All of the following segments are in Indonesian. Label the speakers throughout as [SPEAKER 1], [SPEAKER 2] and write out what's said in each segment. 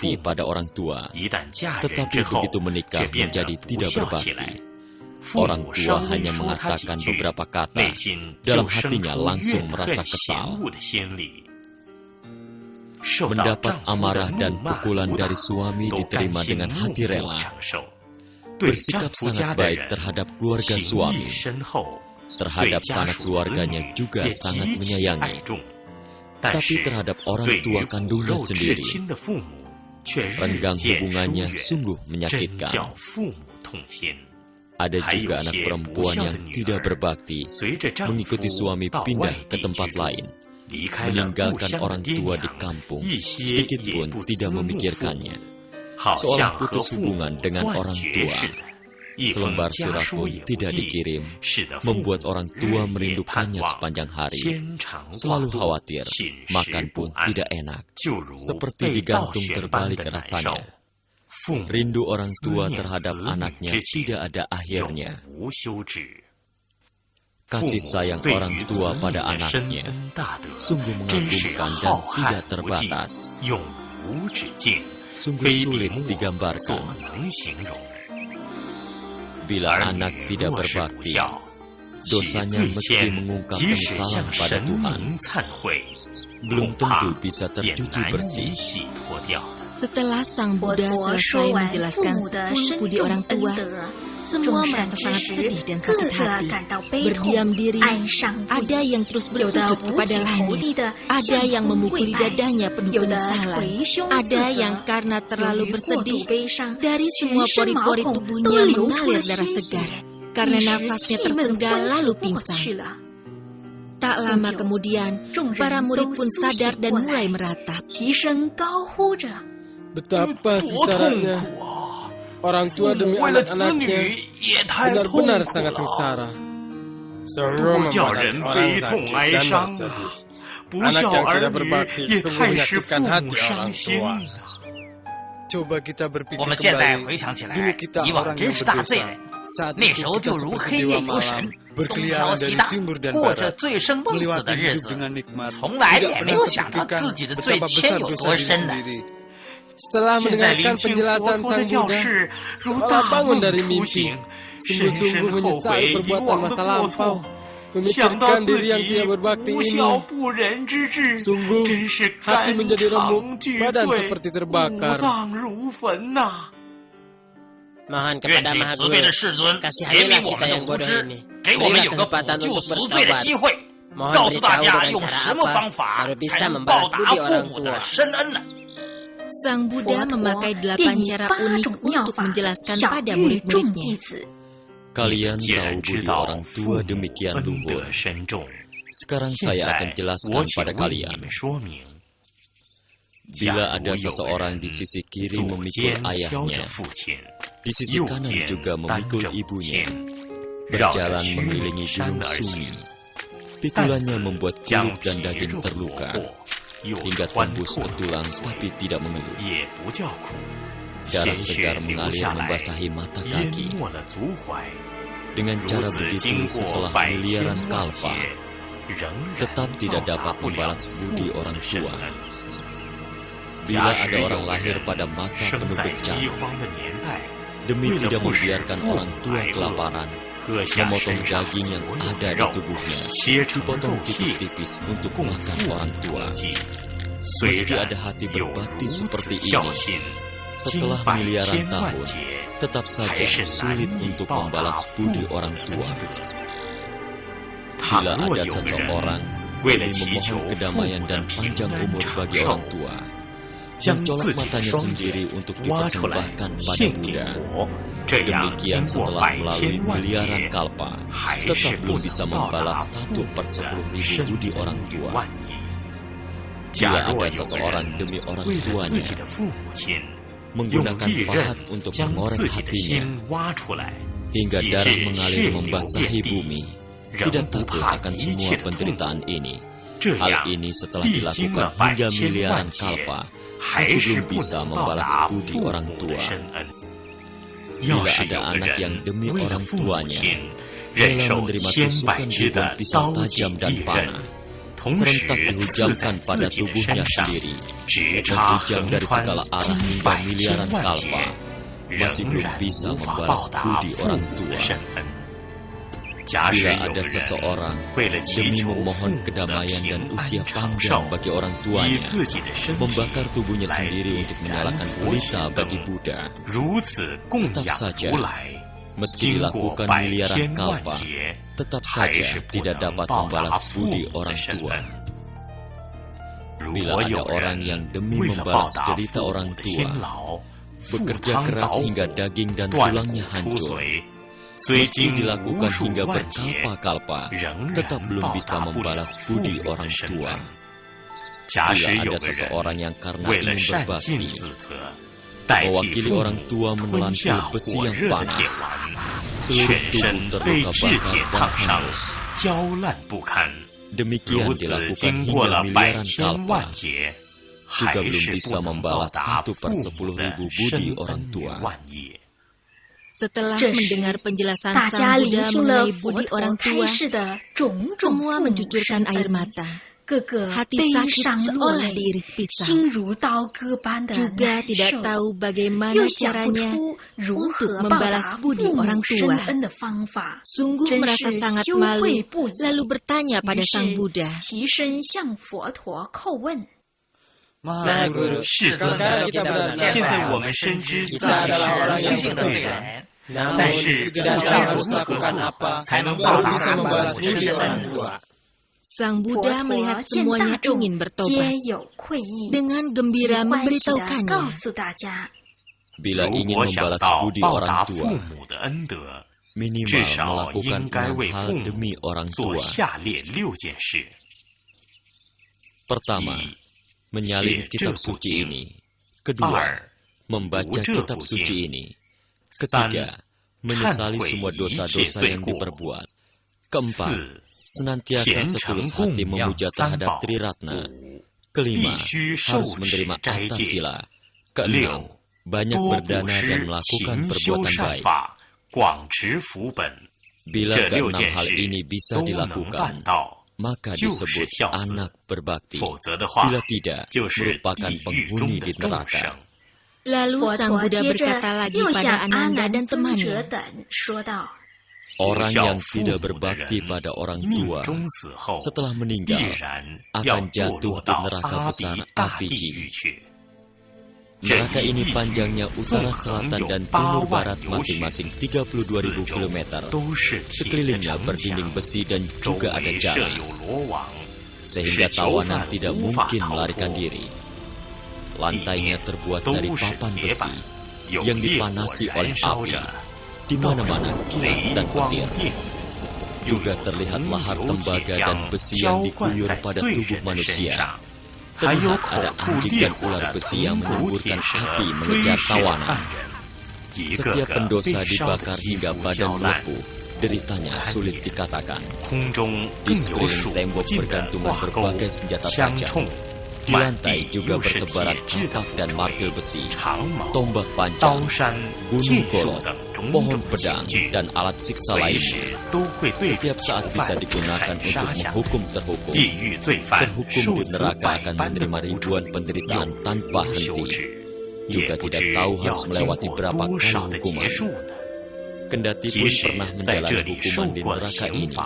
[SPEAKER 1] berbakti pada orang tua, tetapi begitu menikah menjadi tidak berbakti. Orang tua hanya mengatakan beberapa kata, dalam hatinya langsung merasa kesal. Mendapat amarah dan pukulan dari suami diterima dengan hati rela. Bersikap sangat baik terhadap keluarga suami. Terhadap sanak keluarganya juga sangat menyayangi. Tapi terhadap orang tua kandungnya sendiri, renggang hubungannya sungguh menyakitkan. Ada juga anak perempuan yang tidak berbakti, mengikuti suami pindah ke tempat lain, meninggalkan orang tua di kampung, sedikit pun tidak memikirkannya. Seolah putus hubungan dengan orang tua. Selembar surat pun tidak dikirim, membuat orang tua merindukannya sepanjang hari. Selalu khawatir, makan pun tidak enak, seperti digantung terbalik rasanya. Rindu orang tua terhadap anaknya tidak ada akhirnya. Kasih sayang orang tua pada anaknya sungguh mengagumkan dan tidak terbatas. Sungguh sulit digambarkan. Bila anak tidak berbakti, dosanya meski mengungkap penyesalan pada Tuhan, belum tentu bisa tercuci bersih.
[SPEAKER 2] Setelah Sang Buddha selesai menjelaskan 10 budi orang tua, semua merasa sangat sedih dan sakit hati. Berdiam diri, ada yang terus bersujud kepada langit, ada yang memukuli dadanya penuh penyesalan, ada yang karena terlalu bersedih, dari semua pori-pori tubuhnya mengalir darah segar, karena nafasnya tersengal lalu pingsan. Tak lama kemudian, para murid pun sadar dan mulai meratap.
[SPEAKER 3] Betapa sengsaranya. Orang tua demi anak-anaknya benar-benar sangat sengsara. Sungguh membuat orang sakit dan bersedih. Anak yang tidak berbakti sungguh menyakitkan hati orang tua.
[SPEAKER 4] Coba kita berpikir kembali, dulu kita orang yang berdosa. Saat itu kita seperti dewa malam, berkeliaran dari timur dan barat, melewati hidup dengan nikmat, tidak pernah terpikirkan betapa besar dosa diri sendiri.
[SPEAKER 3] Setelah mendengarkan penjelasan Sang Buddha, seolah bangun dari mimpi, sungguh-sungguh menyesali perbuatan masa lampau, memikirkan diri yang tidak berbakti ini. Sungguh, hati menjadi remuk, badan seperti terbakar.
[SPEAKER 5] Mohon kepada Maha Guru, kasihanilah kita yang bodoh ini. Berilah kesempatan untuk bertobat. Mohon beritahu dengan cara apa baru bisa membalas budi orang tua.
[SPEAKER 2] Sang Buddha memakai 8 cara unik untuk menjelaskan pada murid-muridnya.
[SPEAKER 1] Kalian tahu budi orang tua demikian luhur. Sekarang saya akan jelaskan pada kalian. Bila ada seseorang di sisi kiri memikul ayahnya, di sisi kanan juga memikul ibunya, berjalan mengelilingi gunung Sungi, pikulannya membuat kulit dan daging terluka, hingga tembus ke tulang tapi tidak mengeluh. Darah segar mengalir membasahi mata kaki. Dengan cara begitu, setelah miliaran kalpa, tetap tidak dapat membalas budi orang tua. Bila ada orang lahir pada masa penuh bencana, demi tidak membiarkan orang tua kelaparan, memotong daging yang ada di tubuhnya, dipotong tipis-tipis untuk makan orang tua. Meski ada hati berbakti seperti ini, setelah miliaran tahun, tetap saja sulit untuk membalas budi orang tua. Bila ada seseorang demi memohon kedamaian dan panjang umur bagi orang tua, mencolok matanya sendiri untuk dipersembahkan pada Buddha. Demikian setelah melalui miliaran kalpa, tetap belum bisa membalas 1/10.000 budi orang tua. Bila ada seseorang demi orang tuanya, menggunakan pahat untuk mengorek hatinya, hingga darah mengalir membasahi bumi, tidak takut akan semua penderitaan ini. Hal ini setelah dilakukan hingga miliaran kalpa, masih belum bisa membalas budi orang tua. Bila ada anak yang demi orang tuanya rela menerima tusukan ribuan pisau tajam dan panah, serentak dihujamkan pada tubuhnya sendiri, menghujam dari segala arah hingga miliaran kalpa, masih belum bisa membalas budi orang tua. Bila ada seseorang demi memohon kedamaian dan usia panjang bagi orang tuanya, membakar tubuhnya sendiri untuk menyalakan pelita bagi Buddha, tetap saja, meski dilakukan miliaran kalpa, tetap saja tidak dapat membalas budi orang tua. Bila ada orang yang demi membalas derita orang tua, bekerja keras hingga daging dan tulangnya hancur, meski dilakukan hingga berkalpa-kalpa, tetap belum bisa membalas budi orang tua. Bila ada seseorang yang karena ingin berbakti, mewakili orang tua menelan besi yang panas, seluruh tubuh terluka bakar dan hangus. Demikian dilakukan hingga miliaran kalpa, juga belum bisa membalas 1/10.000 budi orang tua.
[SPEAKER 2] Setelah mendengar penjelasan Sang Buddha mengenai budi orang tua, semua mencucurkan air mata. Hati sakit seolah diiris pisau. Juga tidak tahu bagaimana caranya untuk membalas budi orang tua. Sungguh merasa sangat malu, lalu bertanya pada Sang Buddha.
[SPEAKER 3] Maha Guru, sekarang kita benar-benar kita adalah orang yang berdosa. Namun tidak tahu harus lakukan apa baru bisa membalas budi orang tua.
[SPEAKER 2] Sang Buddha melihat semuanya ingin bertobat. Dengan gembira memberitahukannya,
[SPEAKER 1] bila ingin membalas budi orang tua, minimal melakukan 6 hal demi orang tua. Pertama, menyalin kitab suci ini. Kedua, membaca kitab suci ini. Ketiga, menyesali semua dosa-dosa yang diperbuat. Keempat, senantiasa setulus hati memuja terhadap Triratna. Kelima, harus menerima Attasila. Keenam, banyak berdana dan melakukan perbuatan baik. Bila keenam hal ini bisa dilakukan, maka disebut anak berbakti. Bila tidak, merupakan penghuni di neraka.
[SPEAKER 2] Lalu Sang Buddha berkata lagi pada Ananda dan temannya,
[SPEAKER 1] orang yang tidak berbakti pada orang tua setelah meninggal akan jatuh di neraka besar Aviji. Neraka ini panjangnya utara, selatan, dan timur barat masing-masing 32.000 km. Sekelilingnya berdinding besi dan juga ada jalan, sehingga tawanan tidak mungkin melarikan diri. Lantainya terbuat dari papan besi yang dipanasi oleh api. Di mana-mana kilat dan petir. Juga terlihat lahar tembaga dan besi yang dikuyur pada tubuh manusia. Terlihat ada anjing dan ular besi yang menyemburkan api mengejar tawanan. Setiap pendosa dibakar hingga badan melepuh. Deritanya sulit dikatakan. Di sekeliling tembok bergantungan berbagai senjata tajam. Di lantai juga bertebaran kampak dan martil besi, tombak panjang, gunung golok, pohon pedang, dan alat siksa lainnya. Setiap saat bisa digunakan untuk menghukum terhukum. Terhukum di neraka akan menerima ribuan penderitaan tanpa henti. Juga tidak tahu harus melewati berapa kali hukuman. Kendati pun pernah menjalani hukuman di neraka ini,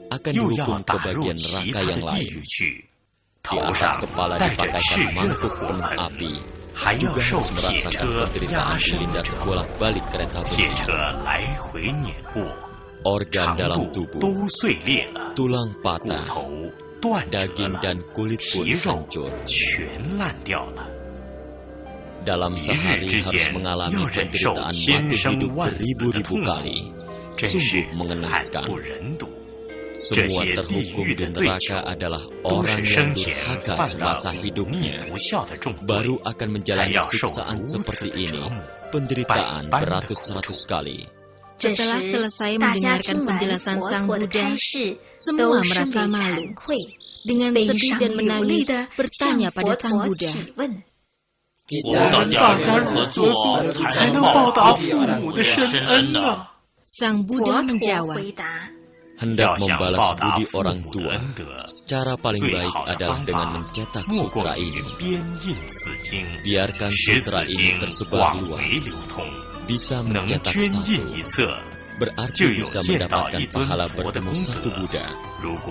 [SPEAKER 1] akan dihukum ke bagian neraka yang lain. Di atas kepala dipakaikan mangkuk penuh api, juga harus merasakan penderitaan dilindas bolak-balik kereta besi. Organ dalam tubuh, tulang patah, daging dan kulit pun hancur. Dalam sehari harus mengalami penderitaan mati hidup beribu-ribu kali. Sungguh mengenaskan. Semua terhukum di neraka adalah orang yang durhaka semasa hidupnya. Baru akan menjalani siksaan seperti ini, penderitaan beratus-ratus kali.
[SPEAKER 2] Setelah selesai mendengarkan penjelasan Sang Buddha, semua merasa malu. Dengan sedih dan menangis, bertanya pada Sang Buddha,
[SPEAKER 3] kita harus
[SPEAKER 2] Sang Buddha menjawab,
[SPEAKER 1] Hendak membalas budi orang tua, cara paling baik adalah dengan mencetak sutra ini. Biarkan sutra ini tersebar luas. Bisa mencetak satu, berarti bisa mendapatkan pahala bertemu satu Buddha.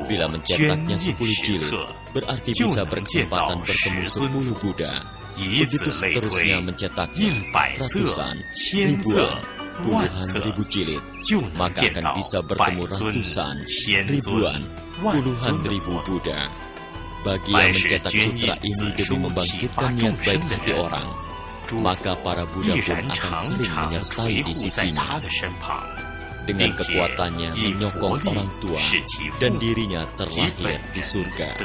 [SPEAKER 1] Bila mencetaknya 10 jilid, berarti bisa berkesempatan bertemu 10 Buddha. Begitu seterusnya mencetaknya ratusan, ribuan, puluhan ribu jilid, maka akan bisa bertemu ratusan, ribuan, puluhan ribu Buddha. Bagi yang mencetak sutra ini demi membangkitkan niat baik hati orang, maka para Buddha pun akan sering menyertai di sisinya. Dengan kekuatannya menyokong orang tua dan dirinya terlahir di surga.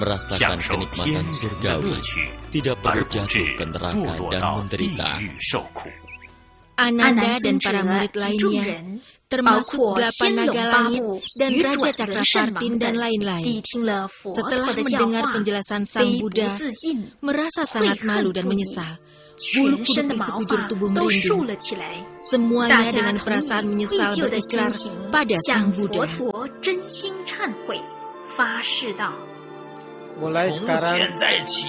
[SPEAKER 1] Merasakan kenikmatan surgawi, tidak perlu jatuh ke neraka dan menderita.
[SPEAKER 2] Ananda dan para murid lainnya, termasuk 8 naga langit dan Raja Cakravartin dan lain-lain, setelah mendengar penjelasan Sang Buddha, merasa sangat malu dan menyesal. Bulu kuduk di sekujur tubuh merinding. Semuanya dengan perasaan menyesal berikrar pada Sang Buddha.
[SPEAKER 3] Mulai sekarang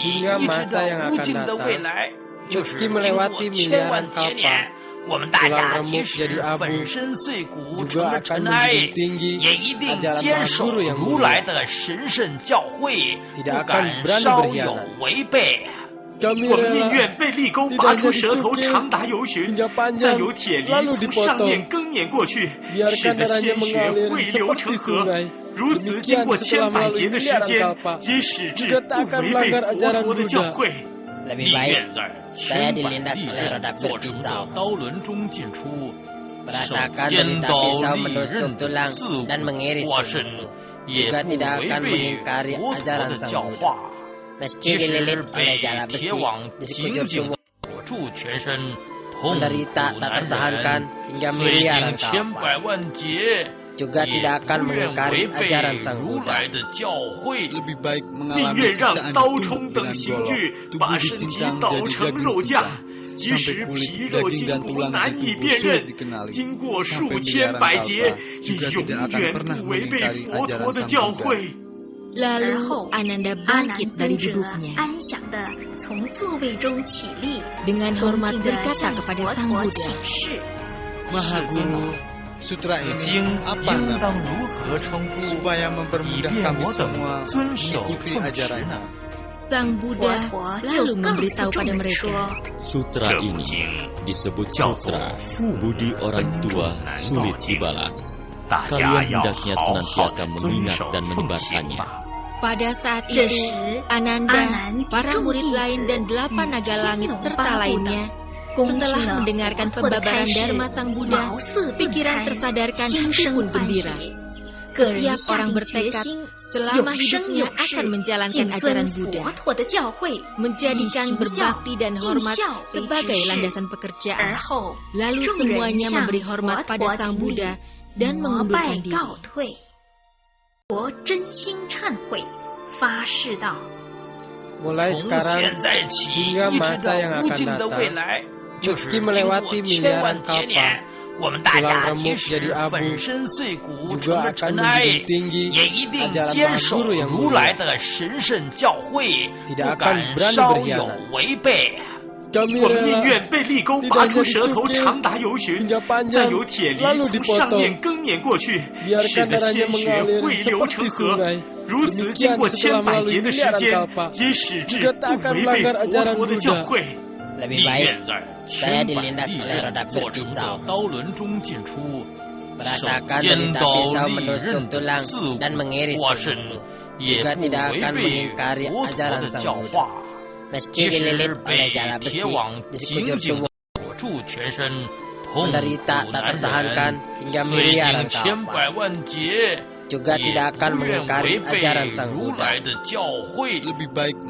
[SPEAKER 3] hingga masa yang akan datang, meski melewati miliaran kalpa, tulang remuk jadi abu, juga akan menjunjung tinggi ajaran Mahaguru yang mulia. Tidak akan berani berkhianat. Kami rela lidahnya dicukil hingga panjang, lalu dipotong. Biarkan darahnya mengalir seperti sungai. Demikian setelah melalui miliaran kalpa, juga tak akan melanggar ajaran Buddha.
[SPEAKER 5] Lebih baik saya dilindas oleh roda berpisau. Merasakan derita pisau menusuk tulang dan mengiris tubuhku. Juga tidak akan mengingkari ajaran Sang Buddha. Meski dililit oleh jala besi di sekujur tubuh, menderita tak tertahankan hingga miliaran kalpa, juga tidak akan mengingkari ajaran Sang Buddha.
[SPEAKER 4] Lebih baik mengalami siksaan ditumbuk dengan golok, tubuh dicincang jadi daging cincang, sampai kulit, daging dan tulang di tubuh sulit dikenali, sampai miliaran kalpa, juga tidak akan pernah mengingkari ajaran Sang Buddha.
[SPEAKER 2] Lalu Ananda bangkit dari duduknya. Dengan hormat berkata kepada Sang Buddha,
[SPEAKER 4] Mahaguru, sutra ini apa namanya? Supaya mempermudah kami semua mengikuti ajarannya.
[SPEAKER 2] Sang Buddha lalu memberitahu pada mereka,
[SPEAKER 1] sutra ini disebut sutra budi orang tua sulit dibalas. Kalian hendaknya senantiasa mengingat dan menebarkannya.
[SPEAKER 2] Pada saat itu, Ananda, para murid lain dan 8 naga langit serta lainnya, setelah mendengarkan pembabaran Dharma Sang Buddha, pikiran tersadarkan, hati pun gembira. Setiap orang bertekad selama hidupnya akan menjalankan ajaran Buddha, menjadikan berbakti dan hormat sebagai landasan pekerjaan. Lalu semuanya memberi hormat pada Sang Buddha dan mengundurkan diri.
[SPEAKER 3] Mulai sekarang hingga masa yang akan datang, meski melewati miliaran kalpa, tulang remuk jadi abu, juga akan menjunjung tinggi ajaran Mahaguru yang mulia. Tidak akan berani berkhianat. Kami rela lidahnya dicukil hingga panjang, lalu dipotong. Biarkan darahnya mengalir seperti sungai. Demikian setelah melalui miliaran kalpa, juga tak akan melanggar ajaran Buddha.
[SPEAKER 5] Lebih baik saya dilindas oleh roda berpisau. Merasakan derita pisau menusuk tulang dan mengiris tubuhku. Juga tidak akan mengingkari ajaran Sang Buddha. Meski dililit oleh jala besi di sekujur tubuh, menderita tak tertahankan hingga miliaran kalpa, juga tidak akan mengingkari ajaran Sang Buddha.
[SPEAKER 4] Lebih baik